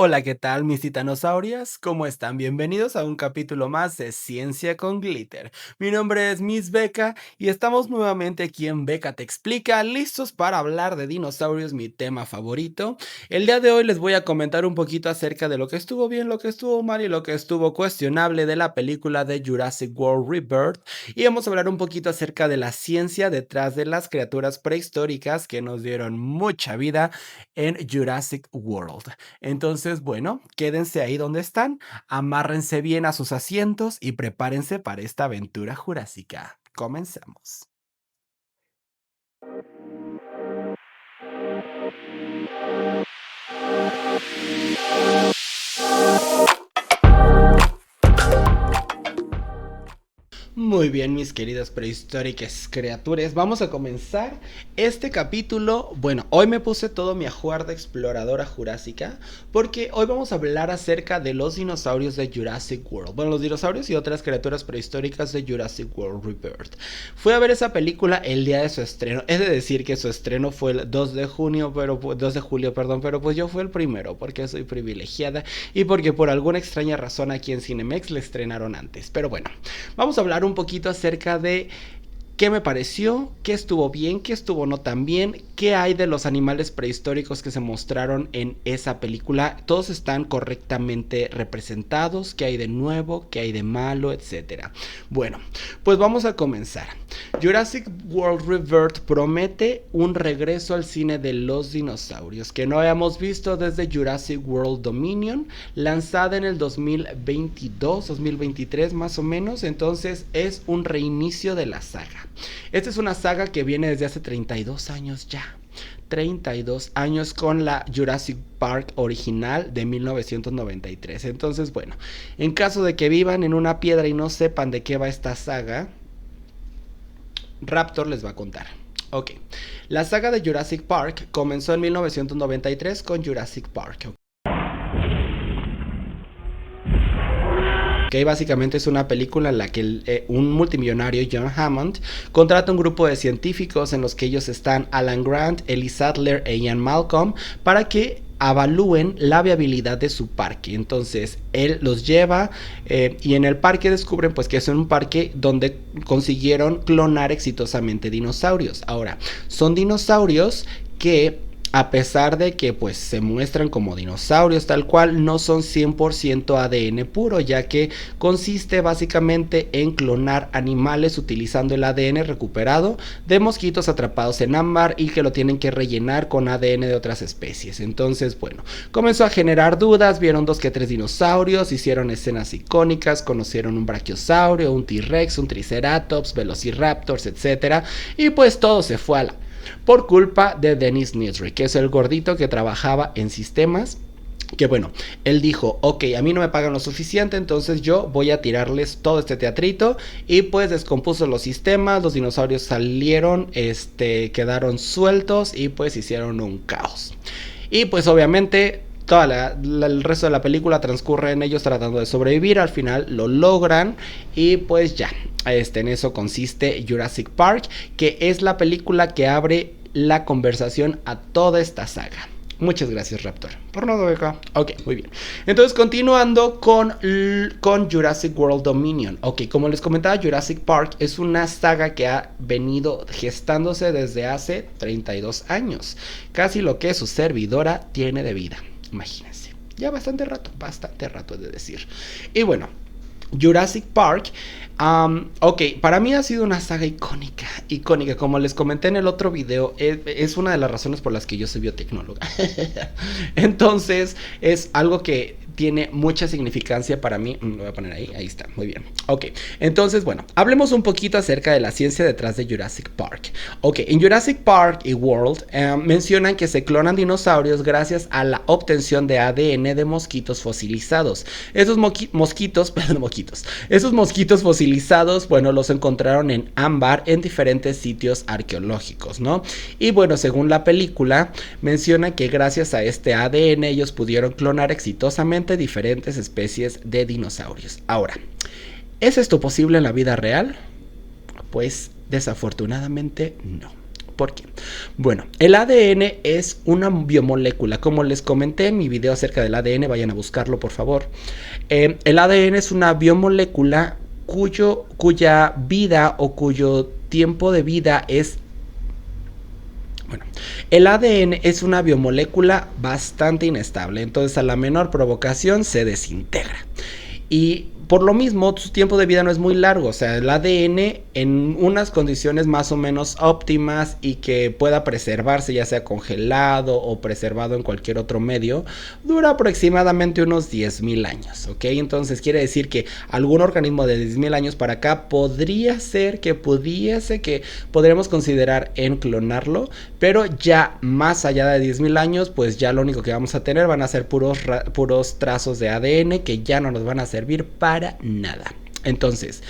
Hola, ¿qué tal, mis titanosaurias? ¿Cómo están? Bienvenidos a un capítulo más de Ciencia con Glitter. Mi nombre es Miss Beca y estamos nuevamente aquí en Beca Te Explica, listos para hablar de dinosaurios, mi tema favorito. El día de hoy les voy a comentar un poquito acerca de lo que estuvo bien, lo que estuvo mal y lo que estuvo cuestionable de la película de Jurassic World Rebirth. Y vamos a hablar un poquito acerca de la ciencia detrás de las criaturas prehistóricas que nos dieron mucha vida en Jurassic World. Entonces, bueno, quédense ahí donde están, amárrense bien a sus asientos y prepárense para esta aventura jurásica. Comenzamos. Muy bien, mis queridas prehistóricas criaturas, vamos a comenzar este capítulo. Bueno, hoy me puse todo mi ajuar de exploradora jurásica porque hoy vamos a hablar acerca de los dinosaurios de Jurassic World. Bueno, los dinosaurios y otras criaturas prehistóricas de Jurassic World Rebirth. Fui a ver esa película el día de su estreno. Es de decir que su estreno fue el 2 de junio, 2 de julio, perdón, pero pues yo fui el primero porque soy privilegiada y porque por alguna extraña razón aquí en Cinemex le estrenaron antes. Pero bueno, vamos a hablar un poquito acerca de qué me pareció, qué estuvo bien, qué estuvo no tan bien, qué hay de los animales prehistóricos que se mostraron en esa película. Todos están correctamente representados, qué hay de nuevo, qué hay de malo, etcétera. Bueno, pues vamos a comenzar. Jurassic World Rebirth promete un regreso al cine de los dinosaurios que no habíamos visto desde Jurassic World Dominion, lanzada en el 2022, 2023 más o menos. Entonces es un reinicio de la saga. Esta es una saga que viene desde hace 32 años ya. 32 años con la Jurassic Park original de 1993. Entonces, bueno, en caso de que vivan en una piedra y no sepan de qué va esta saga, Raptor les va a contar. Ok, la saga de Jurassic Park comenzó en 1993 con Jurassic Park. Que básicamente es una película en la que un multimillonario, John Hammond, contrata un grupo de científicos en los que ellos están Alan Grant, Ellie Sattler e Ian Malcolm para que avalúen la viabilidad de su parque. Entonces él los lleva y en el parque descubren pues que es un parque donde consiguieron clonar exitosamente dinosaurios. Ahora, son dinosaurios que a pesar de que pues se muestran como dinosaurios tal cual, no son 100% ADN puro, ya que consiste básicamente en clonar animales utilizando el ADN recuperado de mosquitos atrapados en ámbar y que lo tienen que rellenar con ADN de otras especies. Entonces, bueno, comenzó a generar dudas, vieron 2 que 3 dinosaurios, hicieron escenas icónicas, conocieron un brachiosaurio, un T-Rex, un Triceratops, Velociraptors, etc. Y pues todo se fue a la por culpa de Dennis Nedry, que es el gordito que trabajaba en sistemas. Que bueno, él dijo, ok, a mí no me pagan lo suficiente, entonces yo voy a tirarles todo este teatrito. Y pues descompuso los sistemas, los dinosaurios salieron, quedaron sueltos y pues hicieron un caos. Y pues obviamente el resto de la película transcurre en ellos tratando de sobrevivir. Al final lo logran y pues ya, en eso consiste Jurassic Park, que es la película que abre la conversación a toda esta saga. Muchas gracias, Raptor. Por nada, Beca. Ok, muy bien. Entonces, continuando con Jurassic World Dominion. Ok, como les comentaba, Jurassic Park es una saga que ha venido gestándose desde hace 32 años. Casi lo que su servidora tiene de vida. Imagínense. Ya bastante rato es de decir. Y bueno, Jurassic Park, ok, para mí ha sido una saga icónica, como les comenté en el otro video, es una de las razones por las que yo soy biotecnóloga. Entonces, es algo que tiene mucha significancia para mí. Lo voy a poner ahí está, muy bien. Ok, entonces, bueno, hablemos un poquito acerca de la ciencia detrás de Jurassic Park. Ok, en Jurassic Park y World mencionan que se clonan dinosaurios gracias a la obtención de ADN de mosquitos fosilizados. Esos mosquitos fosilizados, bueno, los encontraron en ámbar en diferentes sitios arqueológicos, ¿no? Y bueno, según la película, menciona que gracias a este ADN ellos pudieron clonar exitosamente diferentes especies de dinosaurios. Ahora, ¿es esto posible en la vida real? Pues desafortunadamente no. ¿Por qué? Bueno, el ADN es una biomolécula. Como les comenté en mi video acerca del ADN, vayan a buscarlo por favor. El ADN es una biomolécula cuya vida o cuyo tiempo de vida es... Bueno, el ADN es una biomolécula bastante inestable, entonces a la menor provocación se desintegra. Y por lo mismo, su tiempo de vida no es muy largo. O sea, el ADN en unas condiciones más o menos óptimas y que pueda preservarse, ya sea congelado o preservado en cualquier otro medio, dura aproximadamente unos 10.000 años. ¿Ok? Entonces quiere decir que algún organismo de 10.000 años para acá podría ser que pudiese que podríamos considerar en clonarlo, pero ya más allá de 10.000 años, pues ya lo único que vamos a tener van a ser puros trazos de ADN que ya no nos van a servir para nada. Entonces,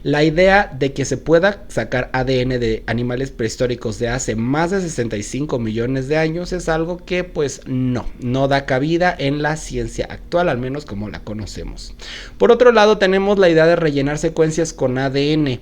la idea de que se pueda sacar ADN de animales prehistóricos de hace más de 65 millones de años es algo que pues no da cabida en la ciencia actual, al menos como la conocemos. Por otro lado, tenemos la idea de rellenar secuencias con ADN.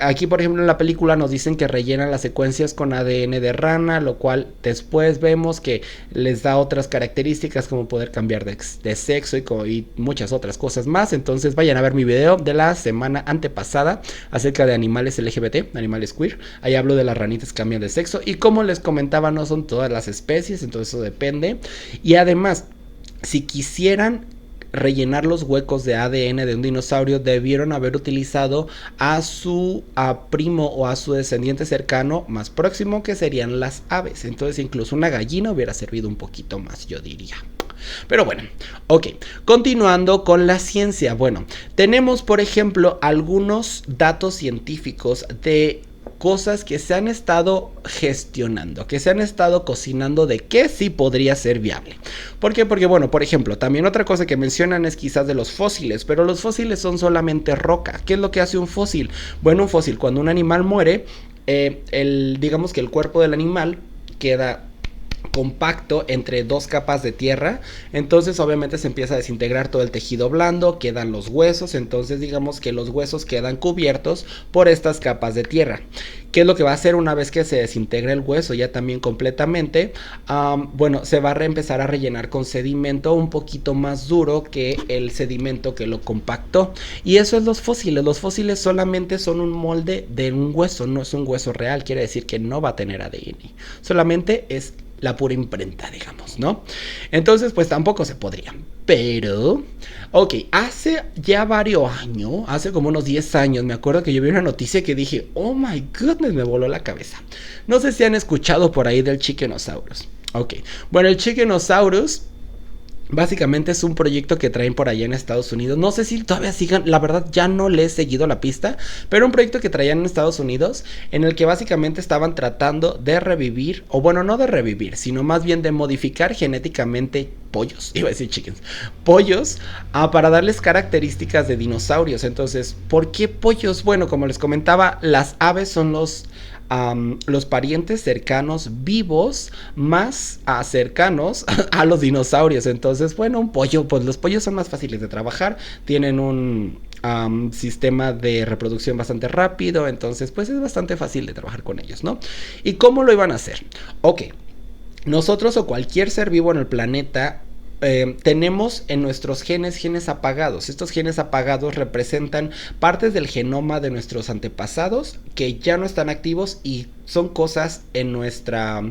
Aquí, por ejemplo, en la película nos dicen que rellenan las secuencias con ADN de rana, lo cual después vemos que les da otras características como poder cambiar de sexo y muchas otras cosas más. Entonces vayan a ver mi video de la semana antepasada acerca de animales LGBT, animales queer. Ahí hablo de las ranitas que cambian de sexo y como les comentaba, no son todas las especies, entonces eso depende. Y además, si quisieran rellenar los huecos de ADN de un dinosaurio, debieron haber utilizado a su primo o a su descendiente cercano más próximo, que serían las aves. Entonces incluso una gallina hubiera servido un poquito más, yo diría. Pero bueno, ok, continuando con la ciencia. Bueno, tenemos por ejemplo algunos datos científicos de cosas que se han estado gestionando, que se han estado cocinando de que sí podría ser viable. ¿Por qué? Porque, bueno, por ejemplo, también otra cosa que mencionan es quizás de los fósiles, pero los fósiles son solamente roca. ¿Qué es lo que hace un fósil? Bueno, un fósil, cuando un animal muere, digamos que el cuerpo del animal queda compacto entre dos capas de tierra, entonces obviamente se empieza a desintegrar todo el tejido blando, quedan los huesos, entonces digamos que los huesos quedan cubiertos por estas capas de tierra. ¿Qué es lo que va a hacer una vez que se desintegre el hueso ya también completamente? Bueno, se va a empezar a rellenar con sedimento un poquito más duro que el sedimento que lo compactó. Y eso es los fósiles. Los fósiles solamente son un molde de un hueso, no es un hueso real, quiere decir que no va a tener ADN. Solamente es la pura imprenta, digamos, ¿no? Entonces, pues tampoco se podría. Pero, ok, hace ya varios años, hace como unos 10 años, me acuerdo que yo vi una noticia que dije, oh my goodness, me voló la cabeza. No sé si han escuchado por ahí del Chickenosaurus. Ok, bueno, el Chickenosaurus básicamente es un proyecto que traen por allá en Estados Unidos. No sé si todavía sigan, la verdad ya no le he seguido la pista, pero un proyecto que traían en Estados Unidos en el que básicamente estaban tratando de revivir, o bueno, no de revivir, sino más bien de modificar genéticamente pollos, iba a decir chickens, pollos, para darles características de dinosaurios. Entonces, ¿por qué pollos? Bueno, como les comentaba, las aves son los parientes cercanos vivos más cercanos a los dinosaurios. Entonces, bueno, un pollo, pues los pollos son más fáciles de trabajar, tienen un sistema de reproducción bastante rápido, entonces pues es bastante fácil de trabajar con ellos, ¿no? ¿Y cómo lo iban a hacer? Ok, nosotros o cualquier ser vivo en el planeta tenemos en nuestros genes apagados. Estos genes apagados representan partes del genoma de nuestros antepasados que ya no están activos y son cosas en nuestra...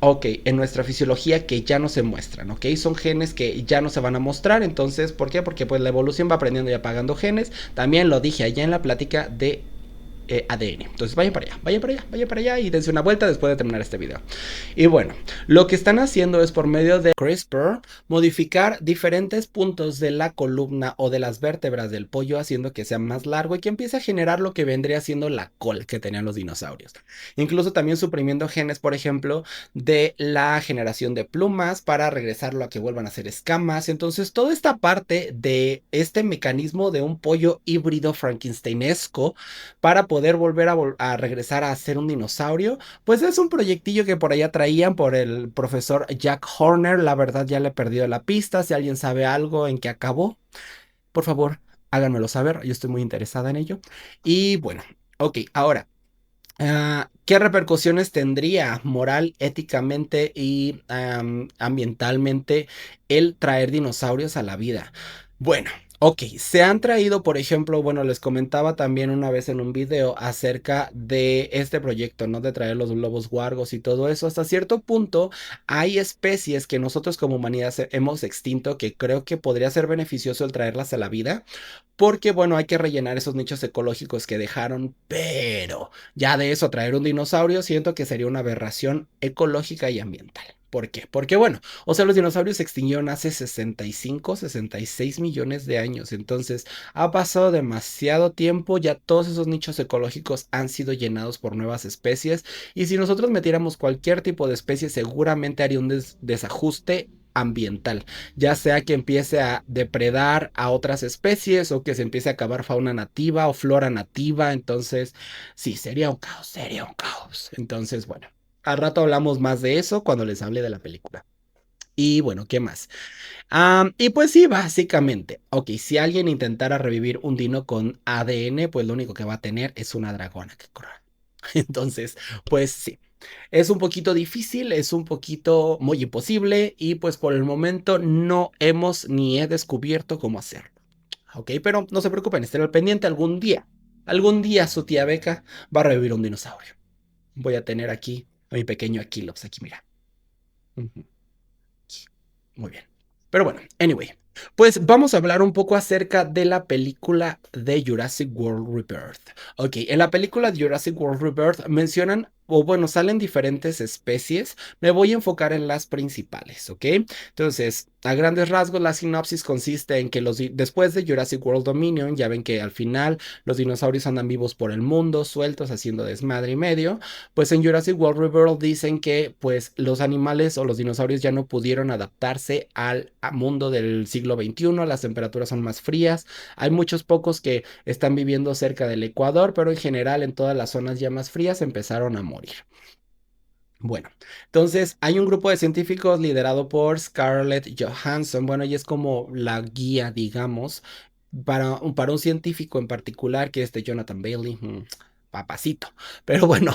ok, en nuestra fisiología que ya no se muestran, ok, son genes que ya no se van a mostrar. Entonces, ¿por qué? Porque pues la evolución va aprendiendo y apagando genes. También lo dije allá en la plática de ADN. Entonces vayan para allá, vayan para allá, vayan para allá y dense una vuelta después de terminar este video. Y bueno, lo que están haciendo es por medio de CRISPR modificar diferentes puntos de la columna o de las vértebras del pollo, haciendo que sea más largo y que empiece a generar lo que vendría siendo la cola que tenían los dinosaurios. Incluso también suprimiendo genes, por ejemplo, de la generación de plumas para regresarlo a que vuelvan a ser escamas. Entonces toda esta parte de este mecanismo de un pollo híbrido frankensteinesco para poder volver a regresar a ser un dinosaurio, pues es un proyectillo que por allá traían por el profesor Jack Horner. La verdad ya le he perdido la pista. Si alguien sabe algo en qué acabó, por favor háganmelo saber, yo estoy muy interesada en ello. Y bueno, ok, ahora ¿Qué repercusiones tendría moral, éticamente y ambientalmente el traer dinosaurios a la vida? Bueno, ok, se han traído, por ejemplo, bueno, les comentaba también una vez en un video acerca de este proyecto, ¿no? De traer los lobos huargos y todo eso. Hasta cierto punto hay especies que nosotros como humanidad hemos extinto que creo que podría ser beneficioso el traerlas a la vida. Porque, bueno, hay que rellenar esos nichos ecológicos que dejaron, pero ya de eso traer un dinosaurio siento que sería una aberración ecológica y ambiental. ¿Por qué? Porque, bueno, o sea, los dinosaurios se extinguieron hace 65, 66 millones de años. Entonces, ha pasado demasiado tiempo, ya todos esos nichos ecológicos han sido llenados por nuevas especies. Y si nosotros metiéramos cualquier tipo de especie, seguramente haría un desajuste ambiental, ya sea que empiece a depredar a otras especies o que se empiece a acabar fauna nativa o flora nativa. Entonces, sí, sería un caos, sería un caos. Entonces, bueno, al rato hablamos más de eso cuando les hable de la película. Y bueno, ¿qué más? Y pues sí, básicamente, ok, si alguien intentara revivir un dino con ADN, pues lo único que va a tener es una dragona que corra. Entonces, pues sí. Es un poquito difícil, es un poquito muy imposible y pues por el momento no hemos ni he descubierto cómo hacerlo. Ok, pero no se preocupen, estén al pendiente algún día su tía Beca va a revivir un dinosaurio. Voy a tener aquí a mi pequeño Aquilops, aquí mira. Ujú. Muy bien. Pero bueno, anyway. Pues vamos a hablar un poco acerca de la película de Jurassic World Rebirth. Ok, en la película de Jurassic World Rebirth mencionan, o bueno, salen diferentes especies. Me voy a enfocar en las principales, ¿ok? Entonces, a grandes rasgos, la sinopsis consiste en que después de Jurassic World Dominion, ya ven que al final los dinosaurios andan vivos por el mundo, sueltos, haciendo desmadre y medio. Pues en Jurassic World Rebirth dicen que pues los animales o los dinosaurios ya no pudieron adaptarse al mundo del siglo XXI, las temperaturas son más frías, hay muchos pocos que están viviendo cerca del Ecuador, pero en general en todas las zonas ya más frías empezaron a morir. Bueno, entonces hay un grupo de científicos liderado por Scarlett Johansson. Bueno, ella es como la guía, digamos, para un científico en particular, que es de Jonathan Bailey. Papacito. Pero bueno,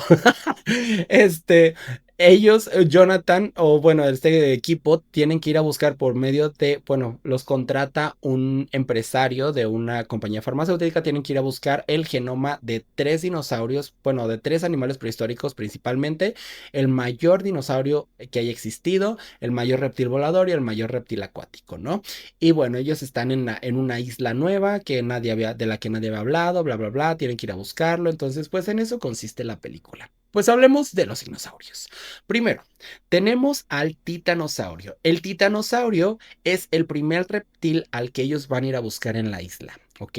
este, ellos, Jonathan, o bueno, este equipo, tienen que ir a buscar por medio de, bueno, los contrata un empresario de una compañía farmacéutica, tienen que ir a buscar el genoma de tres dinosaurios, bueno, de tres animales prehistóricos principalmente, el mayor dinosaurio que haya existido, el mayor reptil volador y el mayor reptil acuático, ¿no? Y bueno, ellos están en una isla nueva que de la que nadie había hablado, bla, bla, bla, tienen que ir a buscarlo. Entonces, pues en eso consiste la película. Pues hablemos de los dinosaurios. Primero, tenemos al titanosaurio. El titanosaurio es el primer reptil al que ellos van a ir a buscar en la isla. ¿Ok?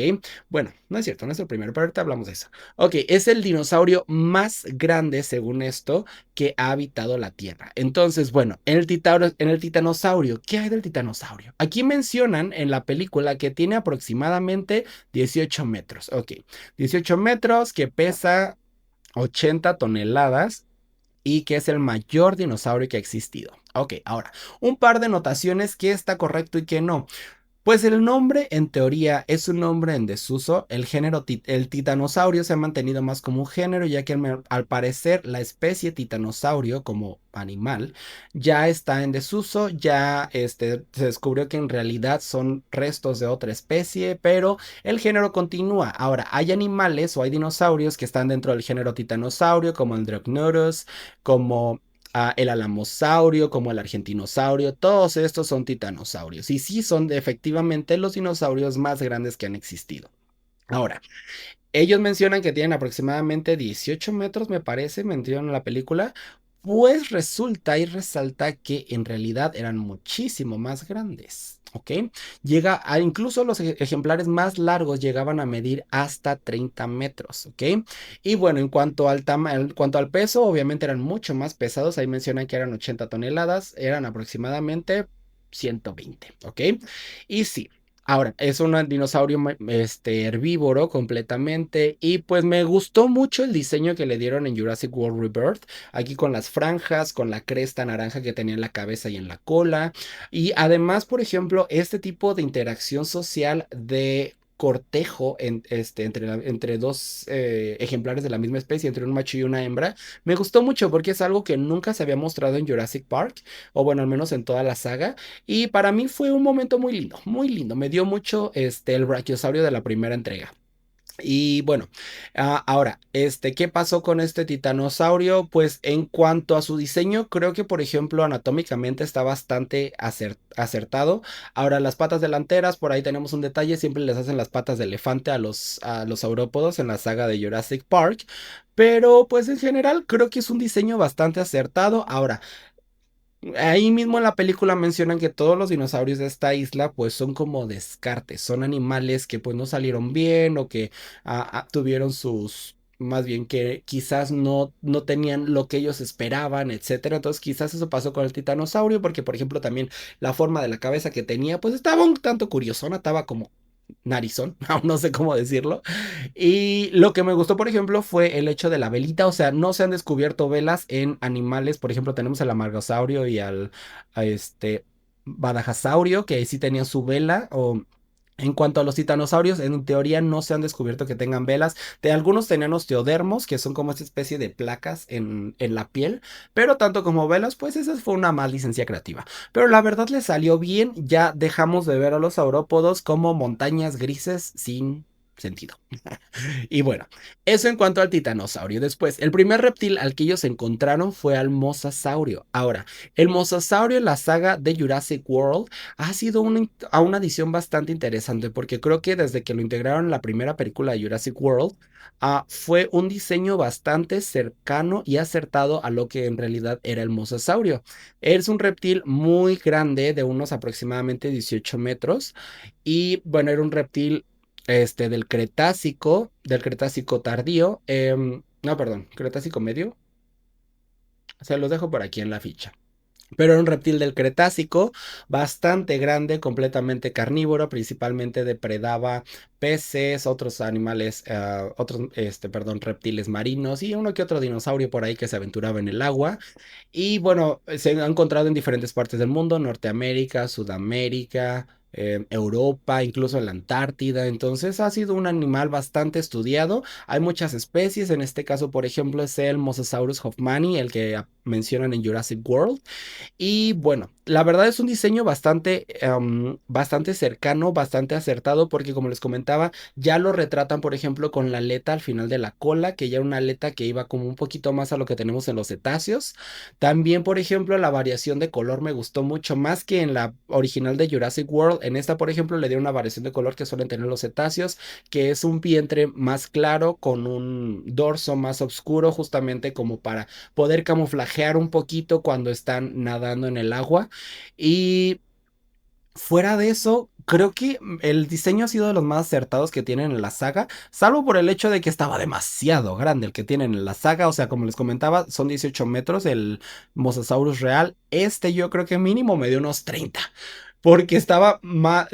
Bueno, no es cierto, no es el primero, pero ahorita hablamos de eso. Ok, es el dinosaurio más grande, según esto, que ha habitado la Tierra. Entonces, bueno, en el titanosaurio, ¿qué hay del titanosaurio? Aquí mencionan en la película que tiene aproximadamente 18 metros. Ok, 18 metros, que pesa 80 toneladas y que es el mayor dinosaurio que ha existido. Ok, ahora, un par de notaciones que está correcto y que no. Pues el nombre en teoría es un nombre en desuso. El género, el titanosaurio se ha mantenido más como un género, ya que al parecer la especie titanosaurio como animal ya está en desuso, ya se descubrió que en realidad son restos de otra especie, pero el género continúa. Ahora, hay animales o hay dinosaurios que están dentro del género titanosaurio, como el Drognotus, como el alamosaurio, como el argentinosaurio, todos estos son titanosaurios y sí son efectivamente los dinosaurios más grandes que han existido. Ahora, ellos mencionan que tienen aproximadamente 18 metros, me parece, mencionan en la película, pues resulta y resalta que en realidad eran muchísimo más grandes. ¿Ok? Incluso los ejemplares más largos llegaban a medir hasta 30 metros. ¿Ok? Y bueno, en cuanto al peso, obviamente eran mucho más pesados. Ahí mencionan que eran 80 toneladas, eran aproximadamente 120. ¿Ok? Y sí, ahora, es un dinosaurio herbívoro completamente y pues me gustó mucho el diseño que le dieron en Jurassic World Rebirth, aquí con las franjas, con la cresta naranja que tenía en la cabeza y en la cola y además, por ejemplo, este tipo de interacción social de cortejo entre dos ejemplares de la misma especie, entre un macho y una hembra, me gustó mucho porque es algo que nunca se había mostrado en Jurassic Park, o bueno, al menos en toda la saga, y para mí fue un momento muy lindo, muy lindo. Me dio mucho el brachiosaurio de la primera entrega. Y bueno, ahora, ¿qué pasó con este titanosaurio? Pues en cuanto a su diseño, creo que por ejemplo anatómicamente está bastante acertado. Ahora, las patas delanteras, por ahí tenemos un detalle, siempre les hacen las patas de elefante a los saurópodos en la saga de Jurassic Park, pero pues en general creo que es un diseño bastante acertado. Ahora, ahí mismo en la película mencionan que todos los dinosaurios de esta isla pues son como descartes, son animales que pues no salieron bien o que tuvieron sus, más bien que quizás no tenían lo que ellos esperaban, etcétera. Entonces quizás eso pasó con el titanosaurio porque por ejemplo también la forma de la cabeza que tenía pues estaba un tanto curiosona, estaba como narizón, aún no sé cómo decirlo. Y lo que me gustó, por ejemplo, fue el hecho de la velita. O sea, no se han descubierto velas en animales. Por ejemplo, tenemos al amargosaurio y a este badajasaurio, que ahí sí tenían su vela. O en cuanto a los titanosaurios, en teoría no se han descubierto que tengan velas. De algunos tenían osteodermos, que son como esta especie de placas en la piel. Pero tanto como velas, pues esa fue una más licencia creativa. Pero la verdad le salió bien. Ya dejamos de ver a los saurópodos como montañas grises sin sentido. Y bueno, eso en cuanto al titanosaurio. Después, el primer reptil al que ellos encontraron fue al mosasaurio. Ahora, el mosasaurio en la saga de Jurassic World ha sido una adición bastante interesante porque creo que desde que lo integraron en la primera película de Jurassic World, fue un diseño bastante cercano y acertado a lo que en realidad era el mosasaurio. Es un reptil muy grande, de unos aproximadamente 18 metros. Y bueno, era un reptil del Cretácico tardío, no, perdón, Cretácico medio, se los dejo por aquí en la ficha. Pero era un reptil del Cretácico, bastante grande, completamente carnívoro, principalmente depredaba peces, otros animales, perdón, reptiles marinos y uno que otro dinosaurio por ahí que se aventuraba en el agua. Y bueno, se ha encontrado en diferentes partes del mundo, Norteamérica, Sudamérica, Europa, incluso en la Antártida. Entonces ha sido un animal bastante estudiado. Hay muchas especies, en este caso, por ejemplo, es el Mosasaurus hoffmanni, el que mencionan en Jurassic World. Y bueno, la verdad es un diseño bastante cercano, bastante acertado, porque como les comentaba, ya lo retratan, por ejemplo, con la aleta al final de la cola, que ya era una aleta que iba como un poquito más a lo que tenemos en los cetáceos. También, por ejemplo, la variación de color me gustó mucho más que en la original de Jurassic World. En esta, por ejemplo, le dieron una variación de color que suelen tener los cetáceos, que es un vientre más claro con un dorso más oscuro, justamente como para poder camuflajear un poquito cuando están nadando en el agua. Y fuera de eso, creo que el diseño ha sido de los más acertados que tienen en la saga, salvo por el hecho de que estaba demasiado grande el que tienen en la saga. O sea, como les comentaba, son 18 metros el Mosasaurus real. Yo creo que mínimo me dio unos 30. Porque estaba más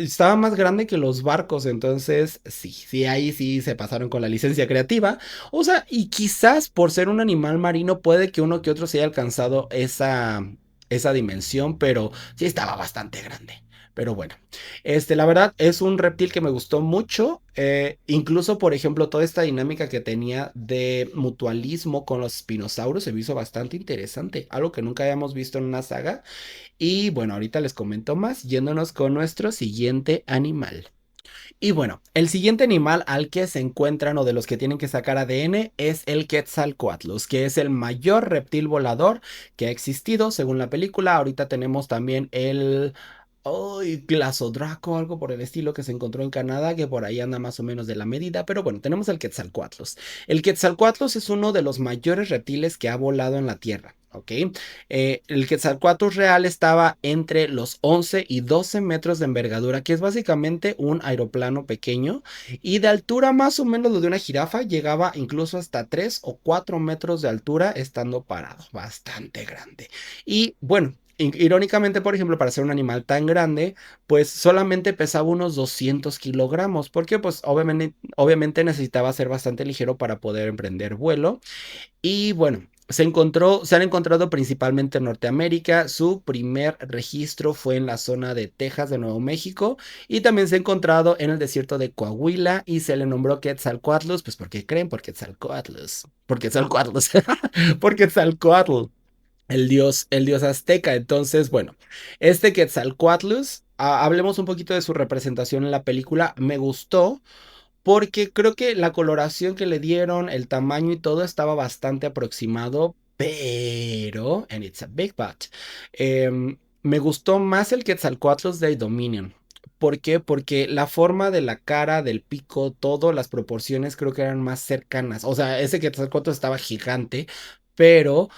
grande que los barcos, entonces sí, sí, ahí sí se pasaron con la licencia creativa. O sea, y quizás por ser un animal marino puede que uno que otro se haya alcanzado esa dimensión, pero sí estaba bastante grande. Pero bueno, la verdad es un reptil que me gustó mucho. Incluso, por ejemplo, toda esta dinámica que tenía de mutualismo con los spinosaurus se me hizo bastante interesante. Algo que nunca habíamos visto en una saga. Y bueno, ahorita les comento más, yéndonos con nuestro siguiente animal. Y bueno, el siguiente animal al que se encuentran o de los que tienen que sacar ADN es el Quetzalcoatlus, que es el mayor reptil volador que ha existido según la película. Ahorita tenemos también el Glasodraco, algo por el estilo que se encontró en Canadá, que por ahí anda más o menos de la medida, pero bueno, tenemos el Quetzalcoatlus. El Quetzalcoatlus es uno de los mayores reptiles que ha volado en la Tierra. ¿Ok? El Quetzalcoatlus real estaba entre los 11 y 12 metros de envergadura, que es básicamente un aeroplano pequeño, y de altura más o menos lo de una jirafa, llegaba incluso hasta 3 o 4 metros de altura estando parado, bastante grande. Y bueno, irónicamente, por ejemplo, para ser un animal tan grande, pues solamente pesaba unos 200 kilogramos, porque pues obviamente necesitaba ser bastante ligero para poder emprender vuelo. Y bueno, Se han encontrado principalmente en Norteamérica. Su primer registro fue en la zona de Texas de Nuevo México y también se ha encontrado en el desierto de Coahuila y se le nombró Quetzalcoatlus, pues ¿por qué creen? Por Quetzalcoatlus, por Quetzalcoatlus, por Quetzalcoatl, el dios azteca. Entonces, bueno, este Quetzalcoatlus, hablemos un poquito de su representación en la película. Me gustó porque creo que la coloración que le dieron, el tamaño y todo estaba bastante aproximado, pero, and it's a big but, me gustó más el Quetzalcoatlus de Dominion. ¿Por qué? Porque la forma de la cara, del pico, todo, las proporciones creo que eran más cercanas. O sea, ese Quetzalcoatl estaba gigante, pero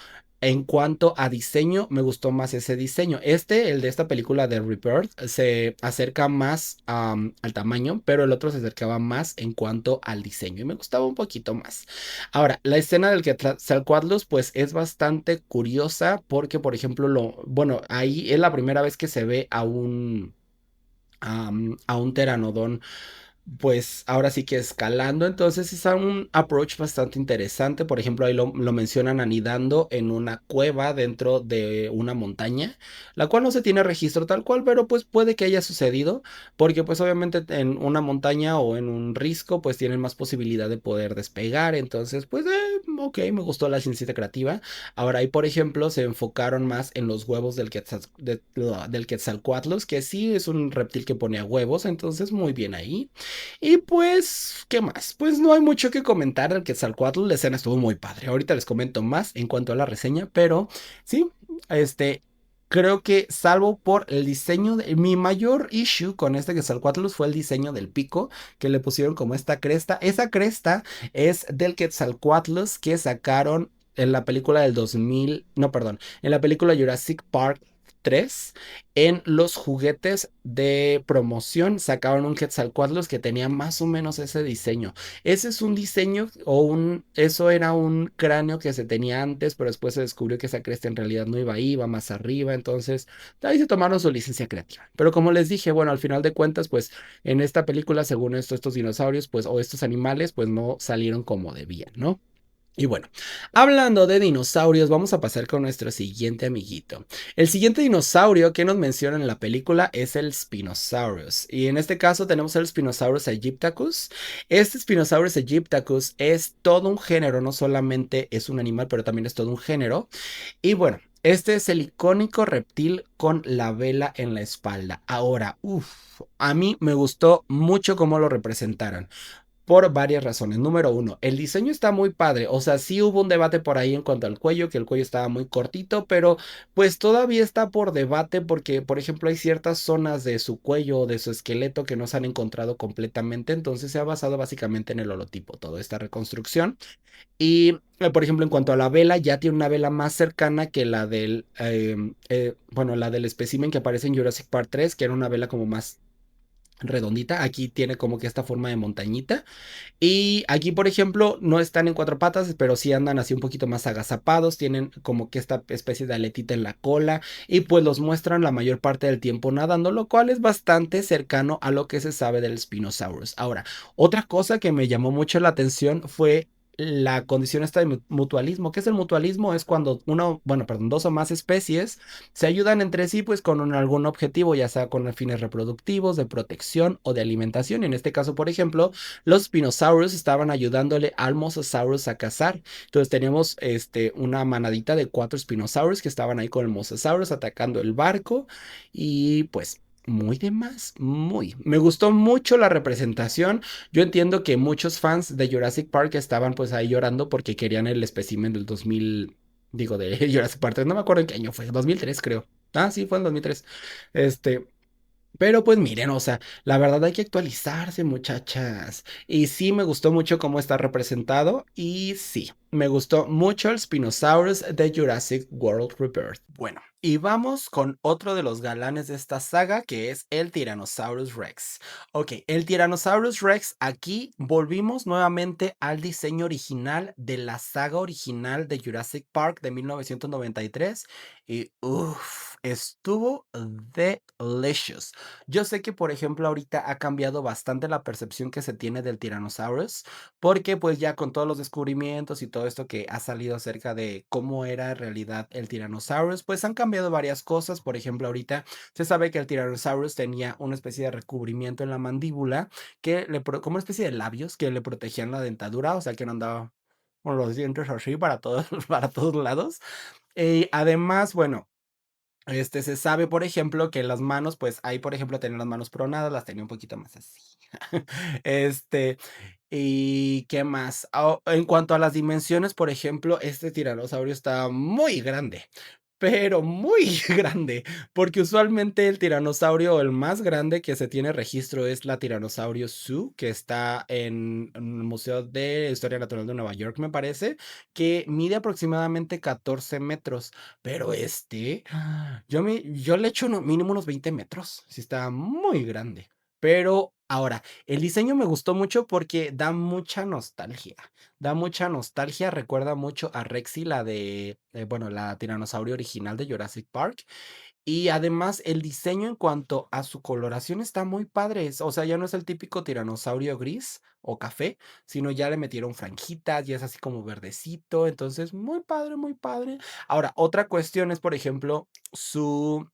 en cuanto a diseño, me gustó más ese diseño. El de esta película de Rebirth, se acerca más al tamaño, pero el otro se acercaba más en cuanto al diseño y me gustaba un poquito más. Ahora, la escena del Quetzalcoatlus, pues es bastante curiosa porque, por ejemplo, bueno, ahí es la primera vez que se ve a un pteranodón, pues ahora sí que escalando. Entonces es un approach bastante interesante. Por ejemplo, ahí lo mencionan anidando en una cueva dentro de una montaña, la cual no se tiene registro tal cual, pero pues puede que haya sucedido, porque pues obviamente en una montaña o en un risco pues tienen más posibilidad de poder despegar. Entonces pues ok, me gustó la ciencia creativa. Ahora ahí por ejemplo se enfocaron más en los huevos del Quetzalcoatlus, que sí es un reptil que ponía huevos, entonces muy bien ahí. Y pues, ¿qué más? Pues no hay mucho que comentar del Quetzalcóatl. La escena estuvo muy padre. Ahorita les comento más en cuanto a la reseña, pero sí, este, creo que salvo por el diseño, mi mayor issue con este Quetzalcóatl fue el diseño del pico que le pusieron como esta cresta. Esa cresta es del Quetzalcóatl que sacaron en la película del 2000, no, perdón, en la película Jurassic Park 3. En los juguetes de promoción sacaron un Quetzalcoatlus que tenía más o menos ese diseño. Ese es un diseño eso era un cráneo que se tenía antes, pero después se descubrió que esa cresta en realidad no iba ahí, iba más arriba. Entonces, ahí se tomaron su licencia creativa. Pero como les dije, bueno, al final de cuentas, pues en esta película, según esto, estos dinosaurios, pues, o estos animales, pues no salieron como debían, ¿no? Y bueno, hablando de dinosaurios, vamos a pasar con nuestro siguiente amiguito. El siguiente dinosaurio que nos mencionan en la película es el Spinosaurus. Y en este caso tenemos el Spinosaurus aegyptiacus. Este Spinosaurus aegyptiacus es todo un género, no solamente es un animal, pero también es todo un género. Y bueno, este es el icónico reptil con la vela en la espalda. Ahora, a mí me gustó mucho cómo lo representaron por varias razones. Número uno, el diseño está muy padre. O sea, sí hubo un debate por ahí en cuanto al cuello, que el cuello estaba muy cortito, pero pues todavía está por debate porque, por ejemplo, hay ciertas zonas de su cuello o de su esqueleto que no se han encontrado completamente. Entonces se ha basado básicamente en el holotipo, toda esta reconstrucción. Y, por ejemplo, en cuanto a la vela, ya tiene una vela más cercana que la bueno, la del espécimen que aparece en Jurassic Park 3, que era una vela como más redondita. Aquí tiene como que esta forma de montañita. Y aquí, por ejemplo, no están en cuatro patas, pero sí andan así un poquito más agazapados, tienen como que esta especie de aletita en la cola y pues los muestran la mayor parte del tiempo nadando, lo cual es bastante cercano a lo que se sabe del Spinosaurus. Ahora, otra cosa que me llamó mucho la atención fue la condición esta de mutualismo. ¿Qué es el mutualismo? Es cuando bueno, perdón, dos o más especies se ayudan entre sí pues con algún objetivo, ya sea con fines reproductivos, de protección o de alimentación. En este caso, por ejemplo, los Spinosaurus estaban ayudándole al Mosasaurus a cazar. Entonces teníamos una manadita de 4 Spinosaurus que estaban ahí con el Mosasaurus atacando el barco y pues muy de más, muy. Me gustó mucho la representación. Yo entiendo que muchos fans de Jurassic Park estaban pues ahí llorando porque querían el espécimen del 2000, digo, de Jurassic Park 3, no me acuerdo en qué año fue, 2003 creo. Ah, sí, fue en 2003. Este, pero pues miren, o sea, la verdad hay que actualizarse, muchachas. Y sí me gustó mucho cómo está representado. Y sí, me gustó mucho el Spinosaurus de Jurassic World Rebirth. Bueno, Y vamos con otro de los galanes de esta saga, que es el Tyrannosaurus Rex. Ok, el Tyrannosaurus Rex, aquí volvimos nuevamente al diseño original de la saga original de Jurassic Park de 1993. Y uff, estuvo delicious. Yo sé que, por ejemplo, ahorita ha cambiado bastante la percepción que se tiene del Tyrannosaurus, porque pues ya con todos los descubrimientos y todo esto que ha salido acerca de cómo era en realidad el Tyrannosaurus, pues han cambiado varias cosas. Por ejemplo, ahorita se sabe que el Tyrannosaurus tenía una especie de recubrimiento en la mandíbula como una especie de labios que le protegían la dentadura, o sea que no andaba con los dientes así para todos, para todos lados. Además, bueno, se sabe, por ejemplo, que las manos, pues ahí, por ejemplo, tenía las manos pronadas, las tenía un poquito más así. Este, ¿Y qué más? En cuanto a las dimensiones, por ejemplo, este tiranosaurio está muy grande, pero muy grande, porque usualmente el tiranosaurio, el más grande que se tiene registro es la Tiranosaurio Zoo, que está en el Museo de Historia Natural de Nueva York, me parece, que mide aproximadamente 14 metros, pero yo le echo mínimo unos 20 metros, sí está muy grande. Pero ahora, el diseño me gustó mucho porque da mucha nostalgia. Da mucha nostalgia, recuerda mucho a Rexy, bueno, la tiranosaurio original de Jurassic Park. Y además el diseño en cuanto a su coloración está muy padre. O sea, ya no es el típico tiranosaurio gris o café, sino ya le metieron franjitas, ya es así como verdecito. Entonces, muy padre, muy padre. Ahora, otra cuestión es, por ejemplo, su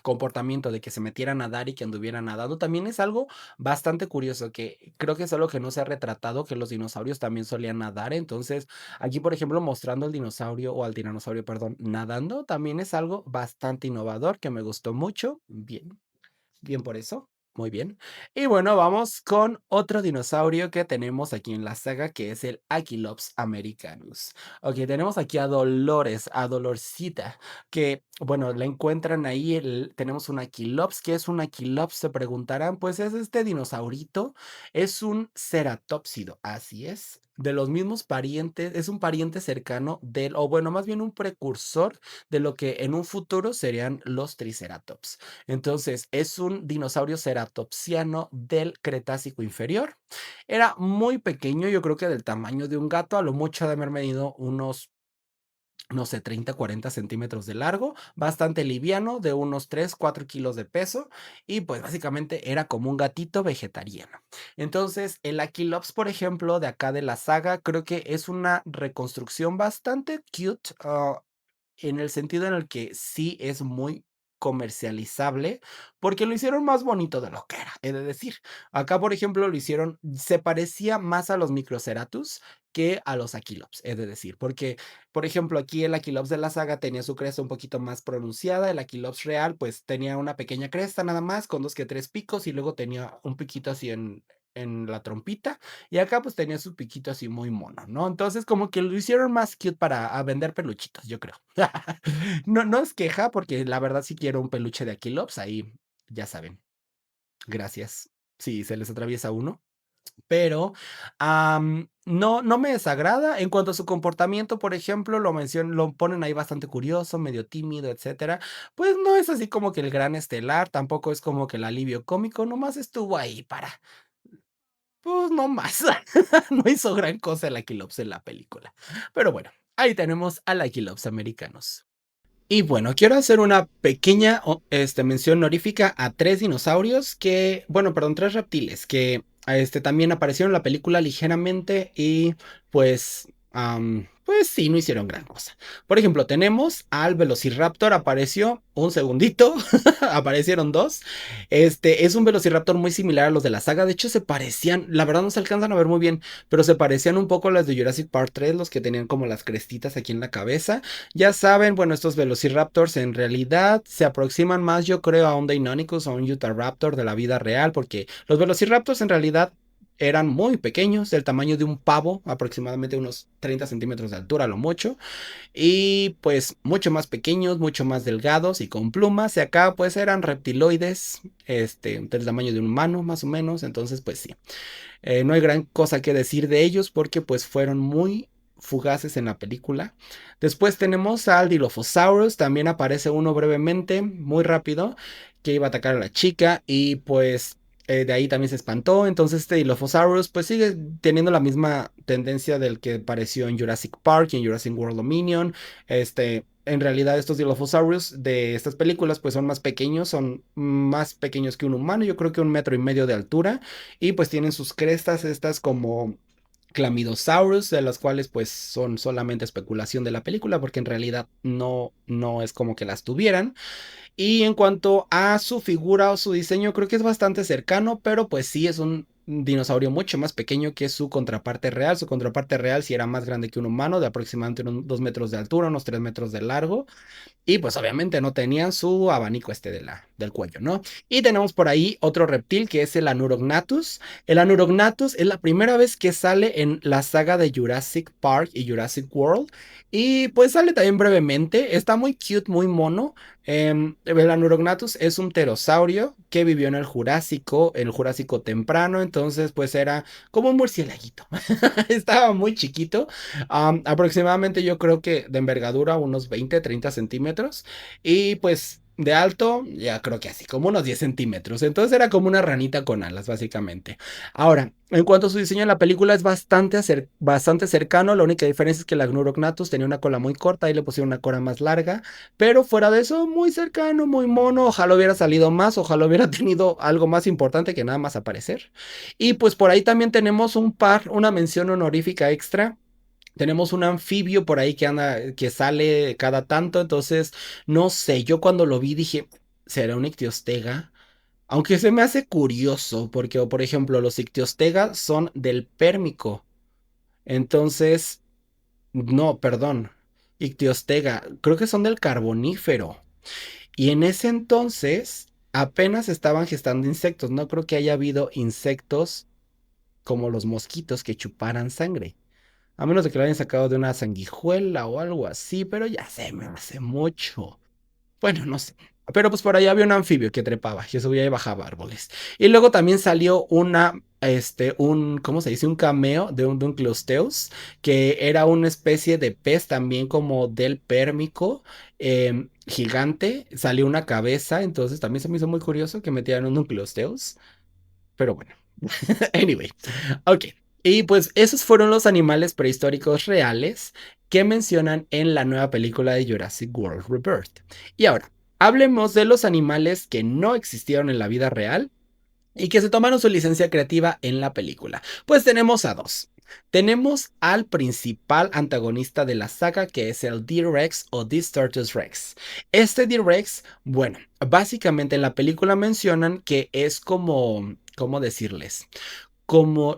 comportamiento de que se metiera a nadar y que anduviera nadando, también es algo bastante curioso, que creo que es algo que no se ha retratado, que los dinosaurios también solían nadar. Entonces, aquí, por ejemplo, mostrando al dinosaurio o al tiranosaurio, perdón, nadando, también es algo bastante innovador que me gustó mucho. Bien, bien por eso. Muy bien. Y bueno, vamos con otro dinosaurio que tenemos aquí en la saga, que es el Aquilops americanus. Ok, tenemos aquí a Dolores, a Dolorcita, que, bueno, la encuentran ahí. Tenemos un Aquilops. ¿Qué es un Aquilops? Se preguntarán. Pues es este dinosaurito. Es un ceratópsido, así es. De los mismos parientes, es un pariente cercano o bueno, más bien un precursor de lo que en un futuro serían los triceratops. Entonces, es un dinosaurio ceratopsiano del Cretácico inferior. Era muy pequeño, yo creo que del tamaño de un gato, a lo mucho de haber medido unos, no sé, 30, 40 centímetros de largo, bastante liviano, de unos 3, 4 kilos de peso, y pues básicamente era como un gatito vegetariano. Entonces, el Aquilops, por ejemplo, de acá de la saga, creo que es una reconstrucción bastante cute, en el sentido en el que sí es muy comercializable, porque lo hicieron más bonito de lo que era, he de decir. Acá, por ejemplo, se parecía más a los Microceratus que a los Aquilops, he de decir, porque, por ejemplo, aquí el Aquilops de la saga tenía su cresta un poquito más pronunciada. El Aquilops real, pues tenía una pequeña cresta nada más, con 2 que 3 picos, y luego tenía un piquito así en la trompita, y acá pues tenía su piquito así muy mono, ¿no? Entonces como que lo hicieron más cute para vender peluchitos, yo creo. No, no es queja, porque la verdad sí quiero un peluche de Aquilops, ahí ya saben. Gracias. Si se les atraviesa uno. Pero no, no me desagrada. En cuanto a su comportamiento, por ejemplo, lo ponen ahí bastante curioso, medio tímido, etcétera. Pues no es así como que el gran estelar, tampoco es como que el alivio cómico, nomás estuvo ahí pues no más. No hizo gran cosa el Aquilops en la película. Pero bueno, ahí tenemos al Aquilops americanos. Y bueno, quiero hacer una pequeña mención honorífica a 3 dinosaurios bueno, perdón, 3 reptiles que también aparecieron en la película ligeramente y pues sí, no hicieron gran cosa. Por ejemplo, tenemos al Velociraptor, apareció un segundito, aparecieron 2. Es un Velociraptor muy similar a los de la saga, de hecho se parecían, la verdad no se alcanzan a ver muy bien, pero se parecían un poco a las de Jurassic Park 3, los que tenían como las crestitas aquí en la cabeza. Ya saben, bueno, estos Velociraptors en realidad se aproximan más, yo creo, a un Deinonychus o un Utahraptor de la vida real, porque los Velociraptors en realidad eran muy pequeños, del tamaño de un pavo, aproximadamente unos 30 centímetros de altura, a lo mucho, y pues mucho más pequeños, mucho más delgados y con plumas. Y acá pues eran reptiloides, del tamaño de un humano más o menos. Entonces pues sí, no hay gran cosa que decir de ellos porque pues fueron muy fugaces en la película. Después tenemos al Dilophosaurus, también aparece uno brevemente, muy rápido, que iba a atacar a la chica y pues de ahí también se espantó. Entonces este Dilophosaurus pues sigue teniendo la misma tendencia del que apareció en Jurassic Park y en Jurassic World Dominion. En realidad estos Dilophosaurus de estas películas pues son más pequeños que un humano, yo creo que 1,5 metros de altura y pues tienen sus crestas estas como Clamidosaurus, de las cuales pues son solamente especulación de la película porque en realidad no es como que las tuvieran. Y en cuanto a su figura o su diseño, creo que es bastante cercano, pero pues sí es un dinosaurio mucho más pequeño que su contraparte real. Su contraparte real sí era más grande que un humano, de aproximadamente unos 2 metros de altura, unos 3 metros de largo. Y pues obviamente no tenían su abanico del cuello, ¿no? Y tenemos por ahí otro reptil que es el Anurognathus. El Anurognathus es la primera vez que sale en la saga de Jurassic Park y Jurassic World. Y pues sale también brevemente. Está muy cute, muy mono. El Anurognathus es un pterosaurio que vivió en el Jurásico temprano. Entonces pues era como un murcielaguito. Estaba muy chiquito. Aproximadamente yo creo que de envergadura unos 20-30 centímetros y pues de alto ya creo que así como unos 10 centímetros. Entonces era como una ranita con alas básicamente. Ahora, en cuanto a su diseño en la película es bastante cercano. La única diferencia es que el Agnurognathus tenía una cola muy corta y le pusieron una cola más larga. Pero fuera de eso, muy cercano, muy mono. Ojalá hubiera salido más, ojalá hubiera tenido algo más importante que nada más aparecer. Y pues por ahí también tenemos una mención honorífica extra. Tenemos un anfibio por ahí que anda, que sale cada tanto. Entonces, no sé, yo cuando lo vi dije, ¿será un ictiostega? Aunque se me hace curioso, porque, por ejemplo, los ictiostega son del Pérmico. Entonces, no, perdón. Ictiostega, creo que son del Carbonífero. Y en ese entonces apenas estaban gestando insectos. No creo que haya habido insectos como los mosquitos que chuparan sangre. A menos de que lo hayan sacado de una sanguijuela o algo así, pero ya se me hace mucho. Bueno, no sé. Pero pues por ahí había un anfibio que trepaba, que subía y bajaba árboles. Y luego también salió ¿cómo se dice? Un cameo de un Closteus, que era una especie de pez también como del Pérmico, gigante. Salió una cabeza, entonces también se me hizo muy curioso que metieran un Closteus. Pero bueno, anyway, ok. Y pues esos fueron los animales prehistóricos reales que mencionan en la nueva película de Jurassic World Rebirth. Y ahora, hablemos de los animales que no existieron en la vida real y que se tomaron su licencia creativa en la película. Pues tenemos a dos. Tenemos al principal antagonista de la saga, que es el D-Rex o Distortus Rex. Este D-Rex, bueno, básicamente en la película mencionan que es como, ¿cómo decirles? Como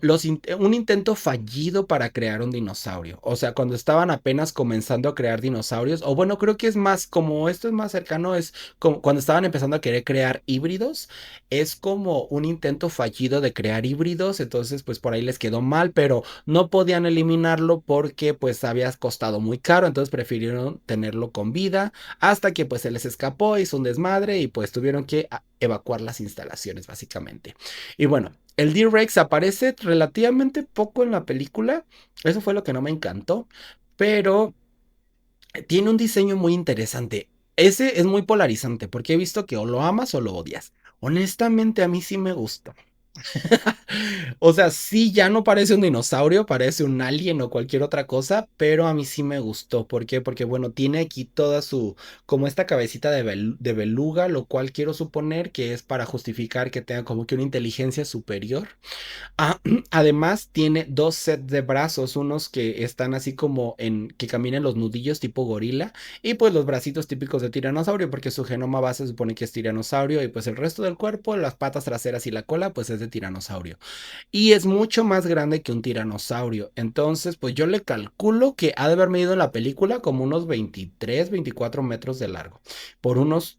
un intento fallido para crear un dinosaurio. O sea, cuando estaban apenas comenzando a crear dinosaurios, o bueno, creo que es más como esto es más cercano, es como cuando estaban empezando a querer crear híbridos, es como un intento fallido de crear híbridos. Entonces pues por ahí les quedó mal, pero no podían eliminarlo porque pues había costado muy caro. Entonces prefirieron tenerlo con vida hasta que pues se les escapó, hizo un desmadre y pues tuvieron que evacuar las instalaciones básicamente. Y bueno, el D-Rex aparece relativamente poco en la película. Eso fue lo que no me encantó. Pero tiene un diseño muy interesante. Ese es muy polarizante porque he visto que o lo amas o lo odias. Honestamente, a mí sí me gusta. O sea, sí, ya no parece un dinosaurio, parece un alien o cualquier otra cosa, pero a mí sí me gustó. ¿Por qué? Porque, bueno, tiene aquí toda como esta cabecita de beluga, lo cual quiero suponer que es para justificar que tenga como que una inteligencia superior. Ah, además tiene dos sets de brazos, unos que están así como que caminan los nudillos tipo gorila y pues los bracitos típicos de tiranosaurio porque su genoma base supone que es tiranosaurio y pues el resto del cuerpo, las patas traseras y la cola pues es de tiranosaurio. Y es mucho más grande que un tiranosaurio. Entonces pues yo le calculo que ha de haber medido en la película como unos 23-24 metros de largo por unos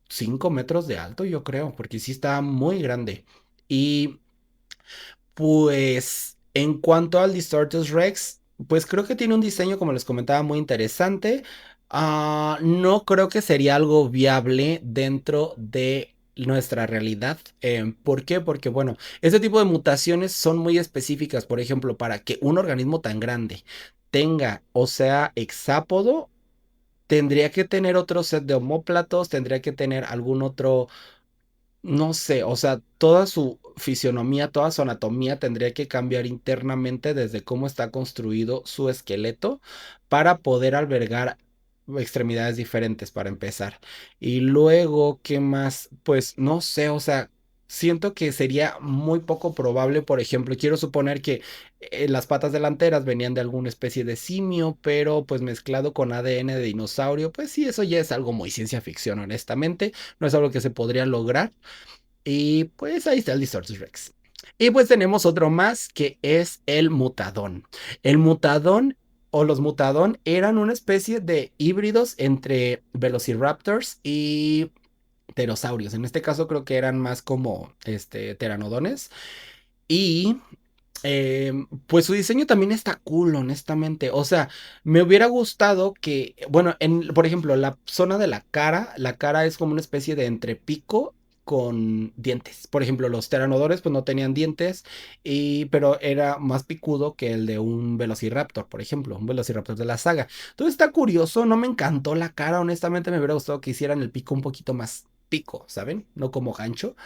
5 metros de alto yo creo porque sí está muy grande. Y pues en cuanto al Distortus Rex, pues creo que tiene un diseño, como les comentaba, muy interesante. No creo que sería algo viable dentro de nuestra realidad. ¿Por qué? Porque, bueno, este tipo de mutaciones son muy específicas, por ejemplo, para que un organismo tan grande tenga o sea hexápodo, tendría que tener otro set de omóplatos, tendría que tener algún otro, no sé, o sea, toda su fisionomía, toda su anatomía tendría que cambiar internamente desde cómo está construido su esqueleto para poder albergar extremidades diferentes para empezar. Y luego, ¿qué más? Pues no sé, o sea, siento que sería muy poco probable, por ejemplo, quiero suponer que las patas delanteras venían de alguna especie de simio, pero pues mezclado con ADN de dinosaurio, pues sí, eso ya es algo muy ciencia ficción, honestamente, no es algo que se podría lograr. Y pues ahí está el Disortus Rex. Y pues tenemos otro más que es el Mutadón. El Mutadón o los Mutadón eran una especie de híbridos entre Velociraptors y pterosaurios. En este caso creo que eran más como pteranodones. Y pues su diseño también está cool, honestamente. O sea, me hubiera gustado que, bueno, por ejemplo, la zona de la cara es como una especie de entrepico con dientes. Por ejemplo, los pteranodores pues no tenían dientes, pero era más picudo que el de un velociraptor, por ejemplo, un velociraptor de la saga. Entonces está curioso, no me encantó la cara, honestamente me hubiera gustado que hicieran el pico un poquito más pico, ¿saben? No como gancho.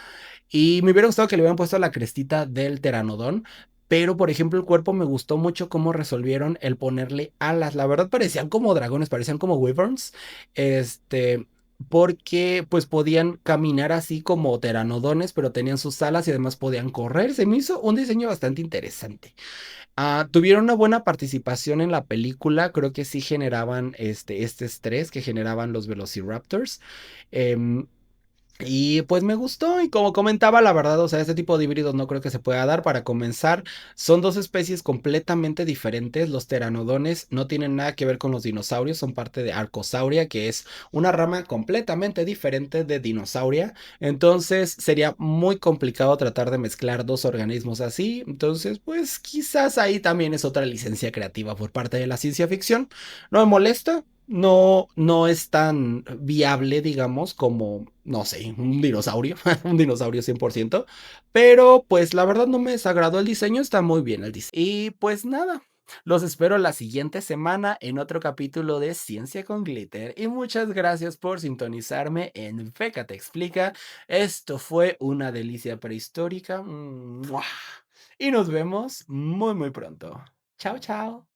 Y me hubiera gustado que le hubieran puesto la crestita del pteranodón. Pero, por ejemplo, el cuerpo me gustó mucho cómo resolvieron el ponerle alas. La verdad parecían como dragones, parecían como wyverns. Este, porque pues podían caminar así como pteranodones, pero tenían sus alas y además podían correr. Se me hizo un diseño bastante interesante. Tuvieron una buena participación en la película. Creo que sí generaban este estrés que generaban los Velociraptors. Em, y pues me gustó y como comentaba, la verdad, o sea, este tipo de híbridos no creo que se pueda dar. Para comenzar, son dos especies completamente diferentes. Los pteranodones no tienen nada que ver con los dinosaurios, son parte de Arcosauria, que es una rama completamente diferente de dinosauria. Entonces sería muy complicado tratar de mezclar dos organismos así. Entonces, pues quizás ahí también es otra licencia creativa por parte de la ciencia ficción. No me molesta, no es tan viable, digamos, como, no sé, un dinosaurio, un dinosaurio 100%, pero pues la verdad no me desagradó el diseño, está muy bien el diseño. Y pues nada, los espero la siguiente semana en otro capítulo de Ciencia con Glitter y muchas gracias por sintonizarme en Feca Te Explica. Esto fue una delicia prehistórica. ¡Mua! Y nos vemos muy muy pronto. Chao, chao.